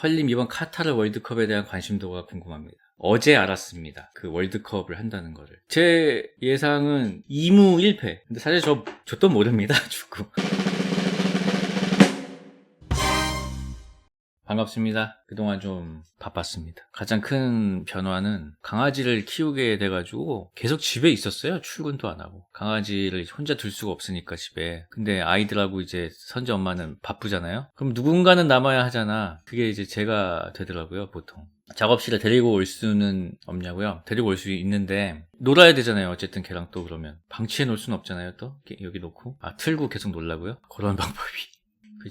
펄님 이번 카타르 월드컵에 대한 관심도가 궁금합니다. 어제 알았습니다. 그 월드컵을 한다는 거를. 제 예상은 2무 1패. 근데 사실 저도 모릅니다. 축구. 반갑습니다. 그동안 좀 바빴습니다. 가장 큰 변화는 강아지를 키우게 돼가지고 계속 집에 있었어요. 출근도 안 하고. 강아지를 혼자 둘 수가 없으니까 집에. 근데 아이들하고 이제 선재 엄마는 바쁘잖아요. 그럼 누군가는 남아야 하잖아. 그게 이제 제가 되더라고요, 보통. 작업실에 데리고 올 수는 없냐고요? 데리고 올 수 있는데 놀아야 되잖아요. 어쨌든 걔랑 또 그러면 방치해 놓을 수는 없잖아요. 또 여기 놓고 틀고 계속 놀라고요? 그런 방법이.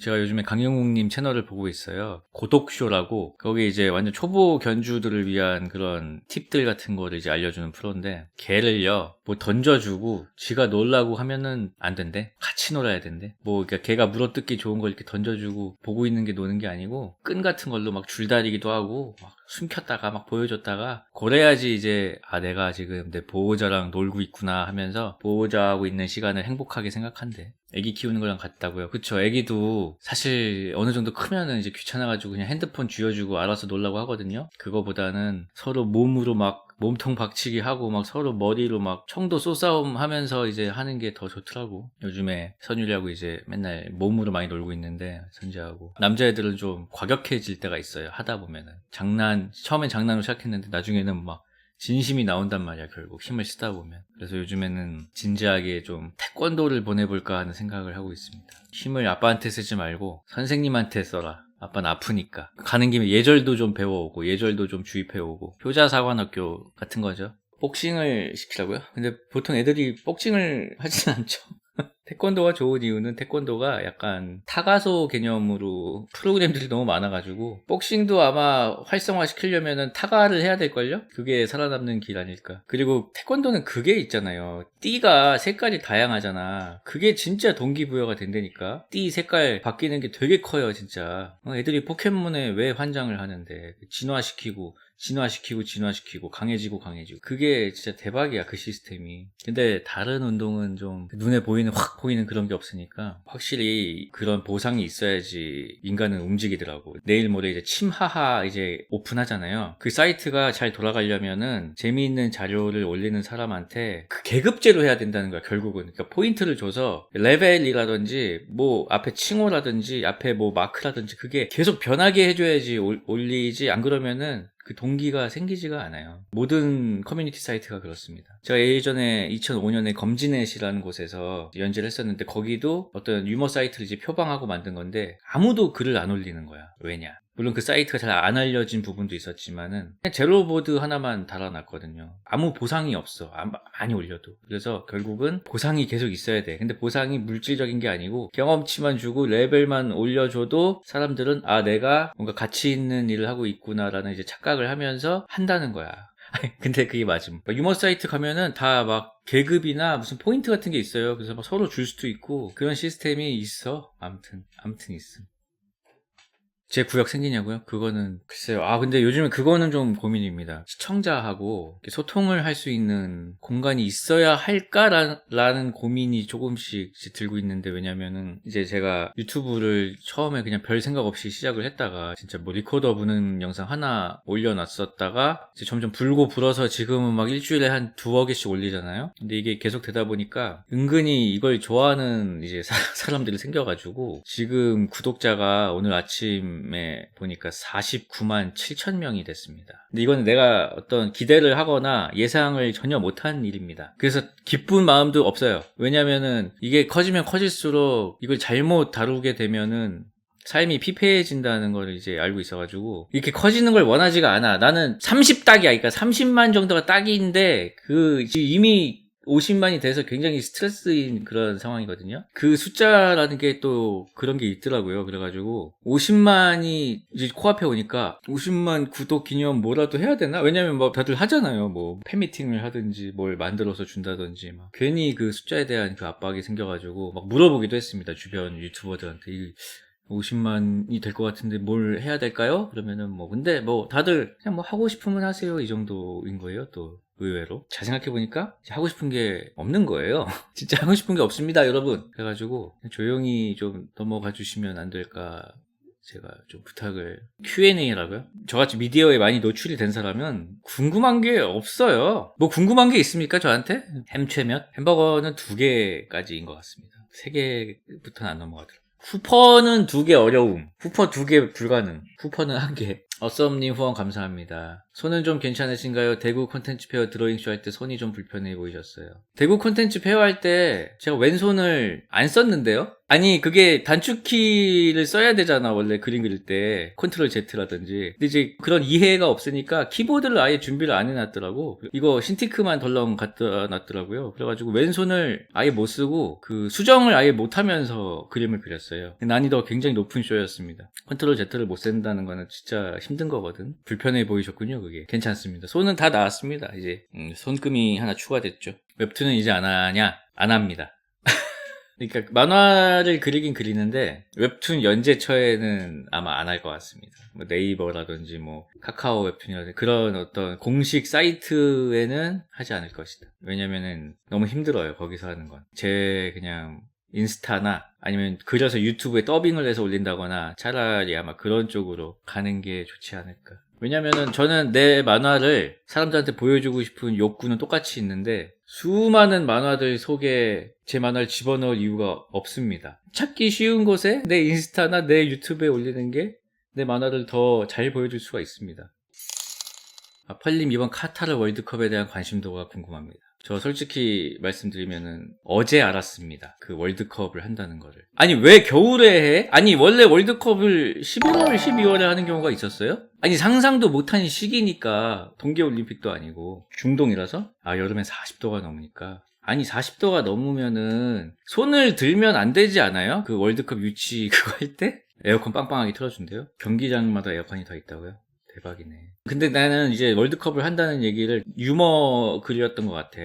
제가 요즘에 강영욱님 채널을 보고 있어요. 고독쇼라고. 거기 이제 완전 초보 견주들을 위한 그런 팁들 같은 거를 이제 알려주는 프로인데, 걔를요 뭐 던져주고 지가 놀라고 하면은 안 된대. 같이 놀아야 된대. 뭐 그러니까 걔가 물어뜯기 좋은 걸 이렇게 던져주고 보고 있는 게 노는 게 아니고, 끈 같은 걸로 막 줄다리기도 하고 막 숨겼다가 막 보여줬다가, 그래야지 이제 내가 지금 내 보호자랑 놀고 있구나 하면서 보호자하고 있는 시간을 행복하게 생각한대. 애기 키우는 거랑 같다고요. 그쵸. 애기도 사실 어느 정도 크면은 이제 귀찮아가지고 그냥 핸드폰 쥐어주고 알아서 놀라고 하거든요. 그거보다는 서로 몸으로 막 몸통 박치기 하고 막 서로 머리로 막 청도 쏘싸움 하면서 이제 하는 게 더 좋더라고. 요즘에 선율이하고 이제 맨날 몸으로 많이 놀고 있는데, 선재하고. 남자애들은 좀 과격해질 때가 있어요. 하다 보면은. 처음엔 장난으로 시작했는데 나중에는 막 진심이 나온단 말이야, 결국. 힘을 쓰다 보면. 그래서 요즘에는 진지하게 좀 태권도를 보내볼까 하는 생각을 하고 있습니다. 힘을 아빠한테 쓰지 말고 선생님한테 써라. 아빠는 아프니까. 가는 김에 예절도 좀 배워오고, 예절도 좀 주입해오고. 효자사관학교 같은 거죠. 복싱을 시키라고요? 근데 보통 애들이 복싱을 하진 않죠. 태권도가 좋은 이유는, 태권도가 약간 타가소 개념으로 프로그램들이 너무 많아가지고 복싱도 아마 활성화 시키려면은 타가를 해야 될걸요? 그게 살아남는 길 아닐까. 그리고 태권도는 그게 있잖아요. 띠가 색깔이 다양하잖아. 그게 진짜 동기부여가 된다니까. 띠 색깔 바뀌는 게 되게 커요, 진짜. 애들이 포켓몬에 왜 환장을 하는데. 진화시키고 강해지고 그게 진짜 대박이야, 그 시스템이. 근데 다른 운동은 좀 눈에 확 보이는 그런 게 없으니까 확실히 그런 보상이 있어야지 인간은 움직이더라고. 내일 모레 이제 침하하 이제 오픈하잖아요. 그 사이트가 잘 돌아가려면은 재미있는 자료를 올리는 사람한테 그 계급제로 해야 된다는 거야, 결국은. 그러니까 포인트를 줘서 레벨이라든지 뭐 앞에 칭호라든지 앞에 뭐 마크라든지 그게 계속 변하게 해줘야지 올리지. 안 그러면은 그 동기가 생기지가 않아요. 모든 커뮤니티 사이트가 그렇습니다. 제가 예전에 2005년에 검지넷이라는 곳에서 연재를 했었는데, 거기도 어떤 유머 사이트를 이제 표방하고 만든 건데 아무도 글을 안 올리는 거야. 왜냐? 물론 그 사이트가 잘 안 알려진 부분도 있었지만은 그냥 제로보드 하나만 달아놨거든요. 아무 보상이 없어. 많이 올려도. 그래서 결국은 보상이 계속 있어야 돼. 근데 보상이 물질적인 게 아니고 경험치만 주고 레벨만 올려줘도 사람들은 내가 뭔가 가치 있는 일을 하고 있구나라는 이제 착각을 하면서 한다는 거야. 근데 그게 맞음. 유머 사이트 가면은 다 막 계급이나 무슨 포인트 같은 게 있어요. 그래서 막 서로 줄 수도 있고 그런 시스템이 있어. 아무튼 있음. 제 구역 생기냐고요? 그거는 글쎄요. 근데 요즘에 그거는 좀 고민입니다. 시청자하고 소통을 할 수 있는 공간이 있어야 할까라는 고민이 조금씩 들고 있는데, 왜냐면은 이제 제가 유튜브를 처음에 그냥 별 생각 없이 시작을 했다가 진짜 뭐 리코더 부는 영상 하나 올려놨었다가 이제 점점 불고 불어서 지금은 막 일주일에 한 2-3개씩 올리잖아요. 근데 이게 계속 되다 보니까 은근히 이걸 좋아하는 이제 사람들이 생겨가지고, 지금 구독자가 오늘 아침에 보니까 49만 7천 명이 됐습니다. 근데 이건 내가 어떤 기대를 하거나 예상을 전혀 못한 일입니다. 그래서 기쁜 마음도 없어요. 왜냐면은 이게 커지면 커질수록 이걸 잘못 다루게 되면은 삶이 피폐해진다는 걸 이제 알고 있어가지고 이렇게 커지는 걸 원하지가 않아. 나는 30딱이야. 그러니까 30만 정도가 딱인데 이미 50만이 돼서 굉장히 스트레스인 그런 상황이거든요. 그 숫자라는 게 또 그런 게 있더라고요. 그래가지고 50만이 이제 코앞에 오니까 50만 구독 기념 뭐라도 해야 되나? 왜냐면 뭐 다들 하잖아요. 뭐 팬미팅을 하든지 뭘 만들어서 준다든지 막. 괜히 그 숫자에 대한 그 압박이 생겨가지고 막 물어보기도 했습니다. 주변 유튜버들한테. 50만이 될 것 같은데 뭘 해야 될까요? 그러면은 근데 다들 그냥 하고 싶으면 하세요, 이 정도인 거예요. 또 의외로 잘 생각해보니까 하고 싶은 게 없는 거예요. 진짜 하고 싶은 게 없습니다, 여러분. 그래가지고 조용히 좀 넘어가 주시면 안 될까 제가 좀 부탁을 Q&A라고요? 저같이 미디어에 많이 노출이 된 사람은 궁금한 게 없어요. 뭐 궁금한 게 있습니까 저한테? 햄최면? 햄버거는 2개까지인 것 같습니다. 3개부터는 안 넘어가더라고요. 후퍼는 2개 어려움. 후퍼 2개 불가능. 후퍼는 1개. 어썸님 후원 감사합니다. 손은 좀 괜찮으신가요? 대구 콘텐츠 페어 드로잉쇼 할 때 손이 좀 불편해 보이셨어요. 대구 콘텐츠 페어 할 때 제가 왼손을 안 썼는데요? 아니 그게 단축키를 써야 되잖아 원래 그림 그릴 때 컨트롤 Z라든지. 근데 이제 그런 이해가 없으니까 키보드를 아예 준비를 안 해놨더라고. 이거 신티크만 덜렁 갖다 놨더라고요. 그래가지고 왼손을 아예 못 쓰고 그 수정을 아예 못하면서 그림을 그렸어요. 난이도가 굉장히 높은 쇼였습니다. 컨트롤 Z를 못 쓴다는 거는 진짜 힘든 거거든. 불편해 보이셨군요 그게. 괜찮습니다. 손은 다 나왔습니다. 이제 손금이 하나 추가됐죠. 웹툰은 이제 안 하냐? 안 합니다. 그러니까 만화를 그리긴 그리는데 웹툰 연재처에는 아마 안 할 것 같습니다. 뭐 네이버라든지 뭐 카카오 웹툰이라든지 그런 어떤 공식 사이트에는 하지 않을 것이다. 왜냐면은 너무 힘들어요 거기서 하는 건. 제 그냥 인스타나 아니면 그려서 유튜브에 더빙을 해서 올린다거나 차라리 아마 그런 쪽으로 가는 게 좋지 않을까. 왜냐면은 저는 내 만화를 사람들한테 보여주고 싶은 욕구는 똑같이 있는데 수많은 만화들 속에 제 만화를 집어넣을 이유가 없습니다. 찾기 쉬운 곳에 내 인스타나 내 유튜브에 올리는 게 내 만화를 더 잘 보여줄 수가 있습니다. 펄님 이번 카타르 월드컵에 대한 관심도가 궁금합니다. 저 솔직히 말씀드리면은 어제 알았습니다. 그 월드컵을 한다는 거를. 아니 왜 겨울에 해? 아니 원래 월드컵을 11월, 12월에 하는 경우가 있었어요? 아니 상상도 못한 시기니까 동계올림픽도 아니고 중동이라서 여름엔 40도가 넘으니까 아니 40도가 넘으면은 손을 들면 안 되지 않아요? 그 월드컵 유치 그거 할 때? 에어컨 빵빵하게 틀어준대요? 경기장마다 에어컨이 다 있다고요? 대박이네. 근데 나는 이제 월드컵을 한다는 얘기를 유머 글이었던 것 같아.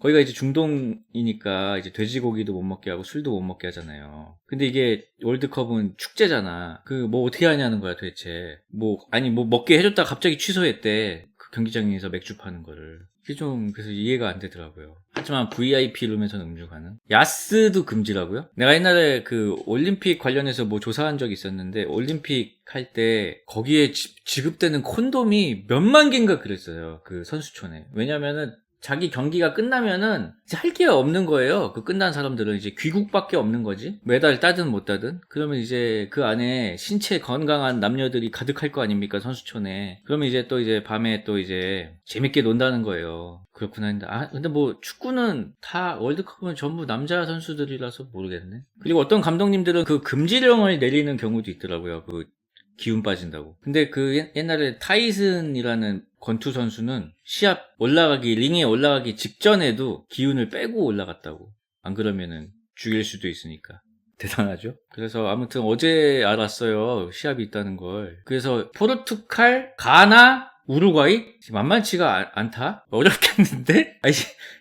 거기가 이제 중동이니까 이제 돼지고기도 못 먹게 하고 술도 못 먹게 하잖아요. 근데 이게 월드컵은 축제잖아. 뭐 어떻게 하냐는 거야 도대체. 뭐 먹게 해줬다가 갑자기 취소했대. 그 경기장에서 맥주 파는 거를. 그게 좀 그래서 이해가 안 되더라고요. 하지만 VIP 룸에서는 음주 가능. 야스도 금지라고요? 내가 옛날에 그 올림픽 관련해서 뭐 조사한 적이 있었는데 올림픽 할 때 거기에 지급되는 콘돔이 몇만 개인가 그랬어요. 그 선수촌에. 왜냐면은 자기 경기가 끝나면은 이제 할 게 없는 거예요. 그 끝난 사람들은 이제 귀국밖에 없는 거지. 메달 따든 못 따든. 그러면 이제 그 안에 신체 건강한 남녀들이 가득할 거 아닙니까 선수촌에. 그러면 이제 또 이제 밤에 또 이제 재밌게 논다는 거예요. 그렇구나 했는데 근데 뭐 축구는 다 월드컵은 전부 남자 선수들이라서 모르겠네. 그리고 어떤 감독님들은 그 금지령을 내리는 경우도 있더라고요. 그 기운 빠진다고. 근데 그 옛날에 타이슨이라는 권투 선수는 시합 링에 올라가기 직전에도 기운을 빼고 올라갔다고. 안 그러면은 죽일 수도 있으니까. 대단하죠? 그래서 아무튼 어제 알았어요. 시합이 있다는 걸. 그래서 포르투갈, 가나, 우루과이? 만만치가 않다? 어렵겠는데?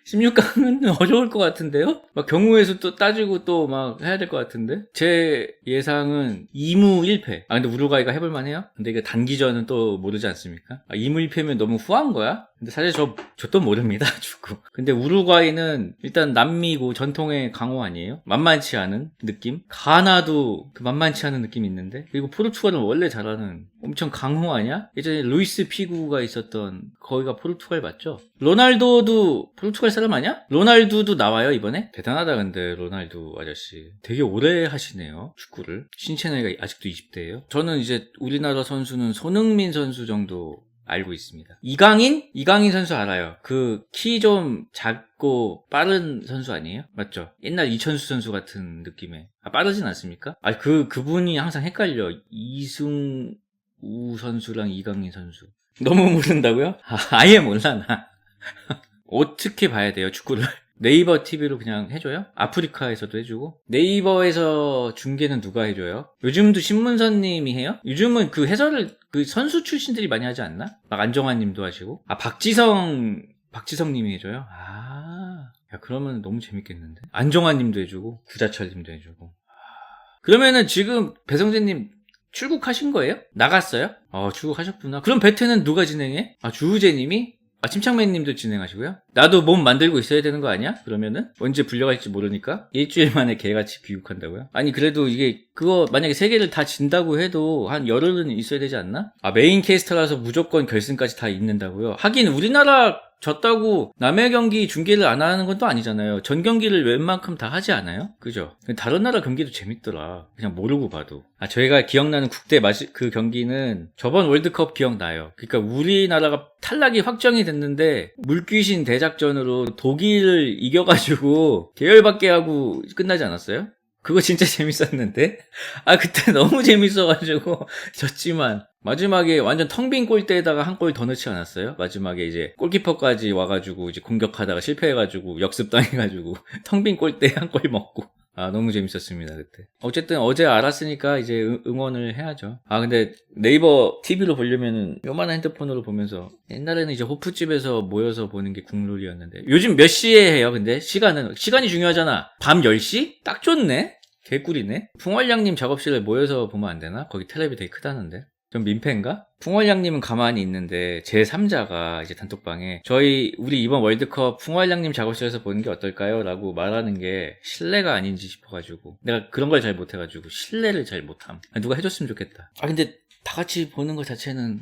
16강은 어려울 것 같은데요? 막 경우에서 또 따지고 또 막 해야 될 것 같은데? 제 예상은 2무 1패. 근데 우루과이가 해볼만 해요? 근데 이게 단기전은 또 모르지 않습니까? 2무 1패면 너무 후한 거야? 근데 사실 저 또 모릅니다, 축구. 근데 우루과이는 일단 남미고 전통의 강호 아니에요? 만만치 않은 느낌? 가나도 그 만만치 않은 느낌이 있는데? 그리고 포르투갈은 원래 잘하는 엄청 강호 아니야? 예전에 루이스 피구가 있었던 거기가 포르투갈 맞죠? 로날도도 포르투갈 사람 아니야? 로날두도 나와요 이번에? 대단하다 근데 로날두 아저씨 되게 오래 하시네요 축구를. 신체 나이가 아직도 20대예요. 저는 이제 우리나라 선수는 손흥민 선수 정도 알고 있습니다. 이강인 선수 알아요. 그 키 좀 작고 빠른 선수 아니에요? 맞죠? 옛날 이천수 선수 같은 느낌의. 빠르진 않습니까? 그분이 항상 헷갈려. 이승우 선수랑 이강인 선수. 너무 모른다고요? 아예 몰라 나. 어떻게 봐야 돼요 축구를? 네이버 TV로 그냥 해줘요? 아프리카에서도 해주고? 네이버에서 중계는 누가 해줘요? 요즘도 신문선님이 해요? 요즘은 그 해설을 그 선수 출신들이 많이 하지 않나? 막 안정환 님도 하시고? 박지성 님이 해줘요? 야, 그러면 너무 재밌겠는데? 안정환 님도 해주고, 구자철 님도 해주고. 그러면은 지금 배성재 님 출국하신 거예요? 나갔어요? 출국하셨구나. 그럼 배트는 누가 진행해? 주우재 님이? 아, 침착맨님도 진행하시고요? 나도 몸 만들고 있어야 되는 거 아니야? 그러면은? 언제 불려갈지 모르니까? 일주일 만에 개같이 귀국한다고요? 아니, 그래도 이게, 그거, 만약에 세 개를 다 진다고 해도 한 열흘은 있어야 되지 않나? 아, 메인 캐스터라서 무조건 결승까지 다 있는다고요? 하긴, 우리나라 졌다고 남의 경기 중계를 안 하는 건 또 아니잖아요. 전 경기를 웬만큼 다 하지 않아요? 그죠? 다른 나라 경기도 재밌더라. 그냥 모르고 봐도. 아, 저희가 기억나는 국대 그 경기는 저번 월드컵 기억나요. 그러니까 우리나라가 탈락이 확정이 됐는데 물귀신 대작전으로 독일을 이겨가지고 계열받게 하고 끝나지 않았어요? 그거 진짜 재밌었는데? 아, 그때 너무 재밌어가지고 졌지만 마지막에 완전 텅 빈 골대에다가 한 골 더 넣지 않았어요? 마지막에 이제 골키퍼까지 와가지고 이제 공격하다가 실패해가지고 역습당해가지고 텅 빈 골대에 한 골 먹고. 아, 너무 재밌었습니다, 그때. 어쨌든 어제 알았으니까 이제 응원을 해야죠. 아, 근데 네이버 TV로 보려면은 요만한 핸드폰으로 보면서 옛날에는 이제 호프집에서 모여서 보는 게 국룰이었는데 요즘 몇 시에 해요, 근데? 시간이 중요하잖아. 밤 10시? 딱 좋네? 개꿀이네? 풍월양님 작업실에 모여서 보면 안 되나? 거기 텔레비 되게 크다는데. 좀 민폐인가? 풍월양님은 가만히 있는데 제3자가 이제 단톡방에 우리 이번 월드컵 풍월양님 작업실에서 보는 게 어떨까요? 라고 말하는 게 신뢰가 아닌지 싶어가지고 내가 그런 걸 잘 못해가지고 신뢰를 잘 못함. 누가 해줬으면 좋겠다. 아, 근데 다 같이 보는 것 자체는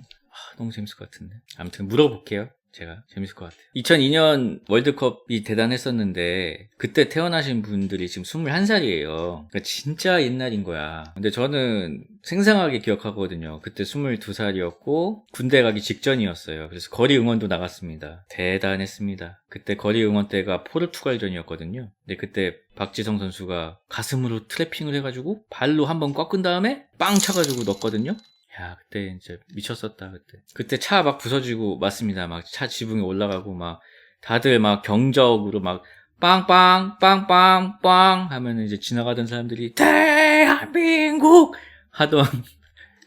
너무 재밌을 것 같은데. 아무튼 물어볼게요. 제가 재밌을 것 같아요. 2002년 월드컵이 대단했었는데 그때 태어나신 분들이 지금 21살이에요. 그러니까 진짜 옛날인 거야. 근데 저는 생생하게 기억하거든요. 그때 22살이었고 군대 가기 직전이었어요. 그래서 거리 응원도 나갔습니다. 대단했습니다. 그때 거리 응원 때가 포르투갈전이었거든요. 근데 그때 박지성 선수가 가슴으로 트래핑을 해가지고 발로 한번 꺾은 다음에 빵 차가지고 넣었거든요. 야, 그때 진짜 미쳤었다, 그때. 그때 차 막 부서지고, 맞습니다. 막 차 지붕에 올라가고, 막, 다들 막 경적으로 막, 빵빵, 빵빵, 빵 하면 이제 지나가던 사람들이, 대한민국! 하던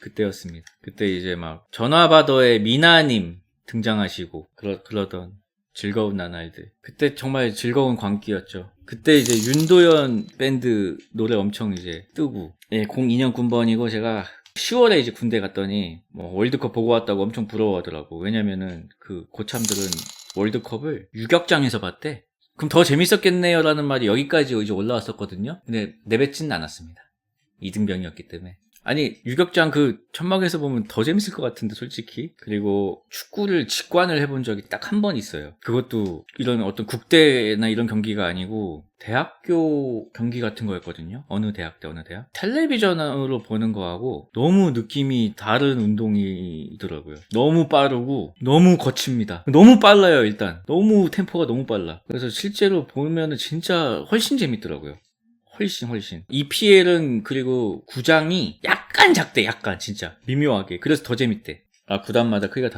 그때였습니다. 그때 이제 막, 전화바더의 미나님 등장하시고, 그러던 즐거운 나날들. 그때 정말 즐거운 광기였죠. 그때 이제 윤도현 밴드 노래 엄청 이제 뜨고, 예, 02년 군번이고 제가 10월에 이제 군대 갔더니 뭐 월드컵 보고 왔다고 엄청 부러워하더라고. 왜냐면은 그 고참들은 월드컵을 유격장에서 봤대. 그럼 더 재밌었겠네요 라는 말이 여기까지 이제 올라왔었거든요. 근데 내뱉지는 않았습니다. 이등병이었기 때문에. 아니, 유격장 그 천막에서 보면 더 재밌을 것 같은데, 솔직히. 그리고 축구를 직관을 해본 적이 딱 한 번 있어요. 그것도 이런 어떤 국대나 이런 경기가 아니고 대학교 경기 같은 거였거든요. 어느 대학 때 어느 대학. 텔레비전으로 보는 거하고 너무 느낌이 다른 운동이더라고요. 너무 빠르고 너무 거칩니다. 너무 빨라요, 일단. 너무 템포가 너무 빨라. 그래서 실제로 보면은 진짜 훨씬 재밌더라고요. 훨씬. EPL은 그리고 구장이 약간 작대, 약간, 진짜. 미묘하게. 그래서 더 재밌대. 아, 구단마다 크기가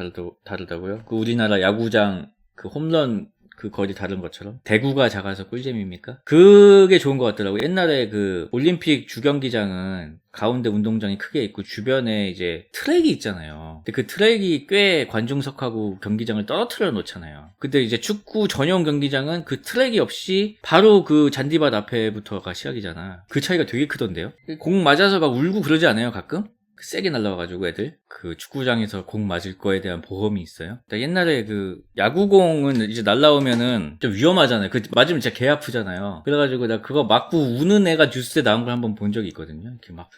다르다고요? 그 우리나라 야구장, 그 홈런, 그 거리 다른 것처럼? 대구가 작아서 꿀잼입니까? 그게 좋은 것 같더라고요. 옛날에 그 올림픽 주경기장은 가운데 운동장이 크게 있고 주변에 이제 트랙이 있잖아요. 근데 그 트랙이 꽤 관중석하고 경기장을 떨어뜨려 놓잖아요. 근데 이제 축구 전용 경기장은 그 트랙이 없이 바로 그 잔디밭 앞에부터가 시작이잖아. 그 차이가 되게 크던데요? 공 맞아서 막 울고 그러지 않아요, 가끔? 세게 날라와가지고 애들 그 축구장에서 공 맞을 거에 대한 보험이 있어요. 옛날에 그 야구공은 이제 날라오면은 좀 위험하잖아요. 그 맞으면 진짜 개 아프잖아요. 그래가지고 나 그거 맞고 우는 애가 뉴스에 나온 걸 한번 본 적이 있거든요. 이렇게 막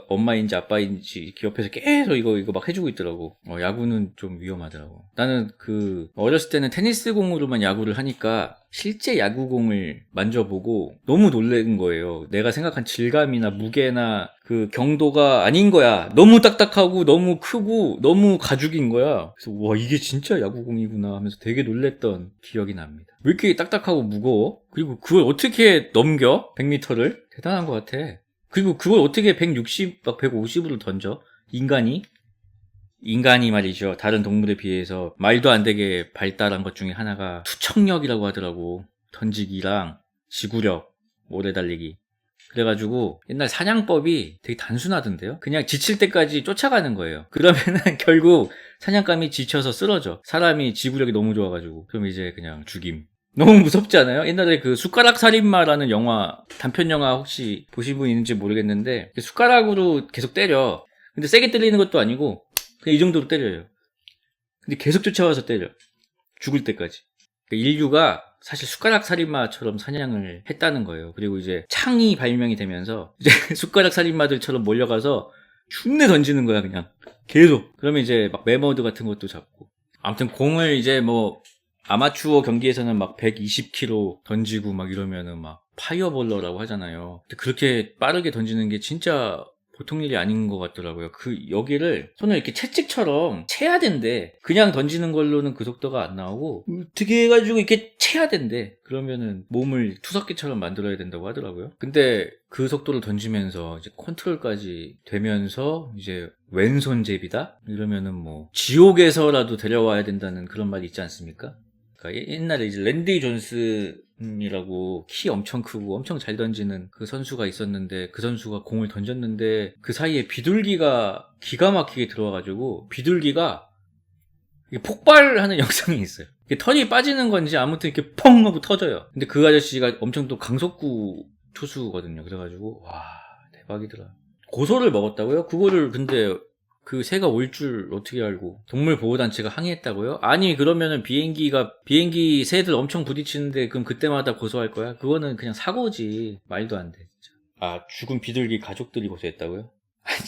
엄마인지 아빠인지 이렇게 옆에서 계속 이거 막 해주고 있더라고. 야구는 좀 위험하더라고. 나는 어렸을 때는 테니스 공으로만 야구를 하니까 실제 야구공을 만져보고 너무 놀란 거예요. 내가 생각한 질감이나 무게나 그 경도가 아닌 거야. 너무 딱딱하고 너무 크고 너무 가죽인 거야. 그래서 와, 이게 진짜 야구공이구나 하면서 되게 놀랬던 기억이 납니다. 왜 이렇게 딱딱하고 무거워? 그리고 그걸 어떻게 넘겨? 100m를? 대단한 것 같아. 그리고 그걸 어떻게 160, 막 150으로 던져? 인간이 말이죠. 다른 동물에 비해서 말도 안 되게 발달한 것 중에 하나가 투척력이라고 하더라고. 던지기랑 지구력, 오래 달리기. 그래가지고 옛날 사냥법이 되게 단순하던데요. 그냥 지칠 때까지 쫓아가는 거예요. 그러면은 결국 사냥감이 지쳐서 쓰러져. 사람이 지구력이 너무 좋아가지고. 그럼 이제 그냥 죽임. 너무 무섭지 않아요? 옛날에 그 숟가락 살인마라는 영화, 단편 영화 혹시 보신 분 있는지 모르겠는데 숟가락으로 계속 때려. 근데 세게 때리는 것도 아니고 그냥 이 정도로 때려요. 근데 계속 쫓아와서 때려. 죽을 때까지. 그러니까 인류가 사실 숟가락 살인마처럼 사냥을 했다는 거예요. 그리고 이제 창이 발명이 되면서 이제 숟가락 살인마들처럼 몰려가서 흉내 던지는 거야, 그냥. 계속. 그러면 이제 막 매머드 같은 것도 잡고. 아무튼 공을 이제 뭐 아마추어 경기에서는 막 120km 던지고 막 이러면은 막 파이어볼러라고 하잖아요. 근데 그렇게 빠르게 던지는 게 진짜 보통 일이 아닌 것 같더라고요. 여기를 손을 이렇게 채찍처럼 채야 된대. 그냥 던지는 걸로는 그 속도가 안 나오고, 어떻게 해가지고 이렇게 채야 된대. 그러면은 몸을 투석기처럼 만들어야 된다고 하더라고요. 근데 그 속도를 던지면서 이제 컨트롤까지 되면서 이제 왼손잡이다? 이러면은 뭐, 지옥에서라도 데려와야 된다는 그런 말이 있지 않습니까? 그러니까 옛날에 이제 랜디 존슨이라고 키 엄청 크고 엄청 잘 던지는 그 선수가 있었는데 그 선수가 공을 던졌는데 그 사이에 비둘기가 기가 막히게 들어와가지고 비둘기가 폭발하는 영상이 있어요. 털이 빠지는 건지 아무튼 이렇게 펑 하고 터져요. 근데 그 아저씨가 엄청 또 강속구 투수거든요. 그래가지고 와 대박이더라. 고소를 먹었다고요? 그거를 근데 그 새가 올 줄 어떻게 알고 동물보호단체가 항의했다고요? 아니 그러면은 비행기 새들 엄청 부딪히는데 그럼 그때마다 고소할 거야? 그거는 그냥 사고지. 말도 안 돼 진짜. 아 죽은 비둘기 가족들이 고소했다고요? 아니